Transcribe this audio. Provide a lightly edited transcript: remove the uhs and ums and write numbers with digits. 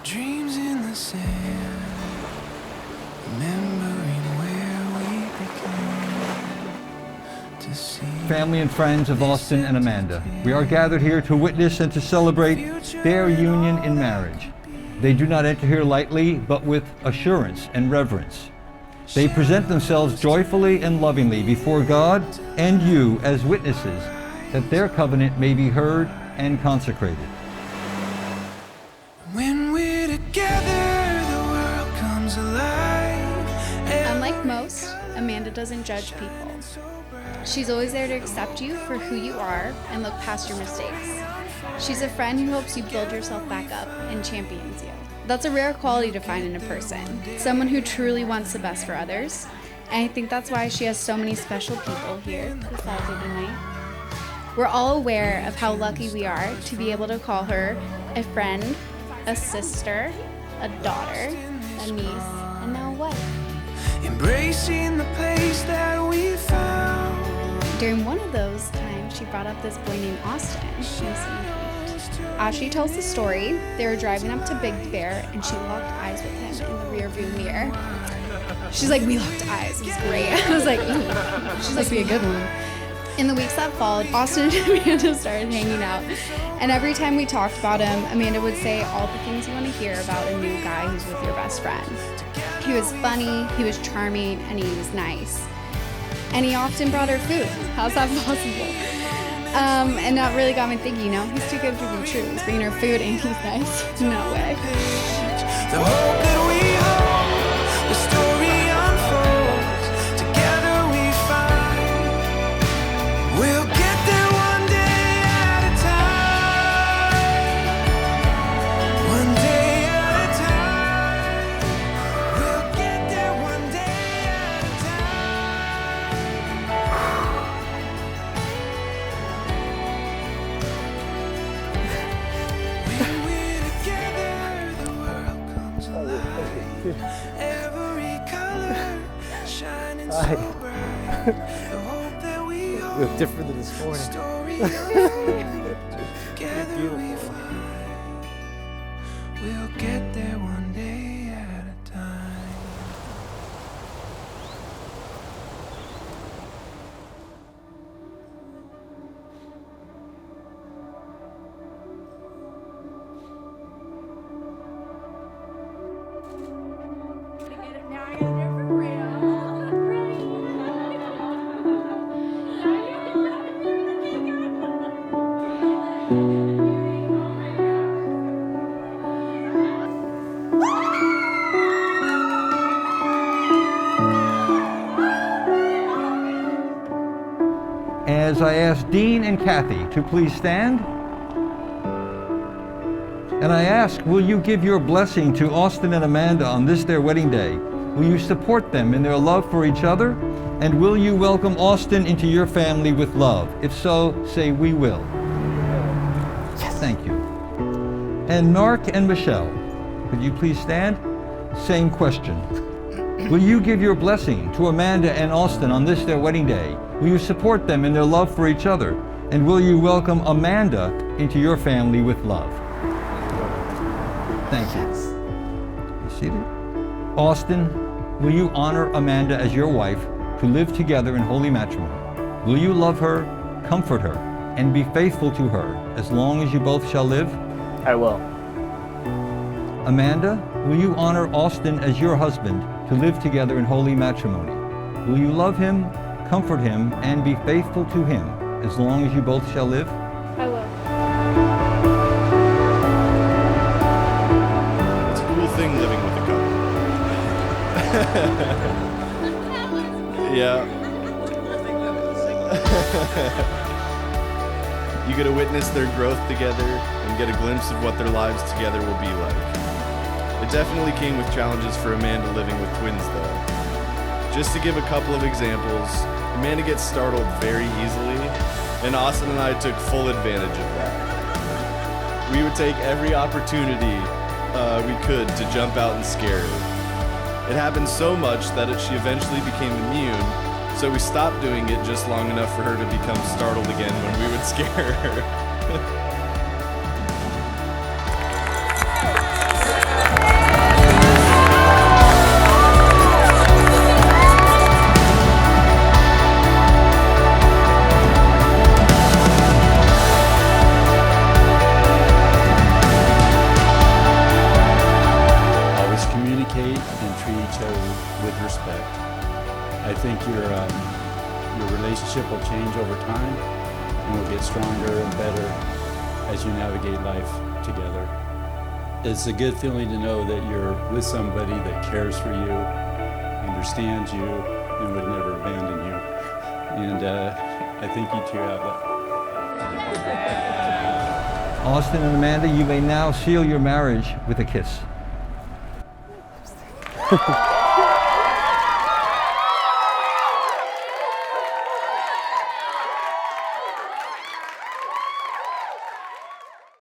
Dreams in the sand, remembering where we began to see. Family and friends of Austin and Amanda, we are gathered here to witness and to celebrate their union in marriage. They do not enter here lightly, but with assurance and reverence. They present themselves joyfully and lovingly before God and you as witnesses that their covenant may be heard and consecrated. When we're together, the world comes alive. Unlike most, Amanda doesn't judge people. She's always there to accept you for who you are and look past your mistakes. She's a friend who helps you build yourself back up and champions you. That's a rare quality to find in a person, someone who truly wants the best for others. And I think that's why she has so many special people here besides her tonight. We're all aware of how lucky we are to be able to call her a friend, a sister, a daughter, a niece, and now a wife. Embracing the place that we found. During one of those times, she brought up this boy named Austin. As she tells the story, they were driving up to Big Bear and she locked eyes with him in the rearview mirror. She's like, we locked eyes, it was great. I was like, ooh, she's like, be a good one. In the weeks that followed, Austin and Amanda started hanging out. And every time we talked about him, Amanda would say all the things you want to hear about a new guy who's with your best friend. He was funny, he was charming, and he was nice. And he often brought her food. How's that possible? And that really got me thinking, he's too good to be true. He's bringing her food and he's nice. No way. The hope that we hold, the story unfolds. Together we find we'll get there one day at a time. One day at a time. We'll get there one day at a time. When we're together, the world comes alive. Every color shining so bright. The hope that we hold, Look different than this morning. story unfolds. Together we find we'll get there one day at a time. As I ask Dean and Kathy to please stand. And I ask, will you give your blessing to Austin and Amanda on this their wedding day? Will you support them in their love for each other? And will you welcome Austin into your family with love? If so, say we will. Yes. Thank you. And Mark and Michelle, could you please stand? Same question. Will you give your blessing to Amanda and Austin on this their wedding day? Will you support them in their love for each other? And will you welcome Amanda into your family with love? Thank you. You seated? Austin, will you honor Amanda as your wife to live together in holy matrimony? Will you love her, comfort her, and be faithful to her as long as you both shall live? I will. Amanda, will you honor Austin as your husband to live together in holy matrimony? Will you love him, comfort him, and be faithful to him as long as you both shall live? I will. It's a cool thing living with a couple. Yeah. You get to witness their growth together and get a glimpse of what their lives together will be like. It definitely came with challenges for Amanda living with twins though. Just to give a couple of examples, Amanda gets startled very easily, and Austin and I took full advantage of that. We would take every opportunity we could to jump out and scare her. It happened so much that she eventually became immune, so we stopped doing it just long enough for her to become startled again when we would scare her. your relationship will change over time and will get stronger and better as you navigate life together. It's a good feeling to know that you're with somebody that cares for you, understands you, and would never abandon you. And I think you two have that. Austin and Amanda, you may now seal your marriage with a kiss.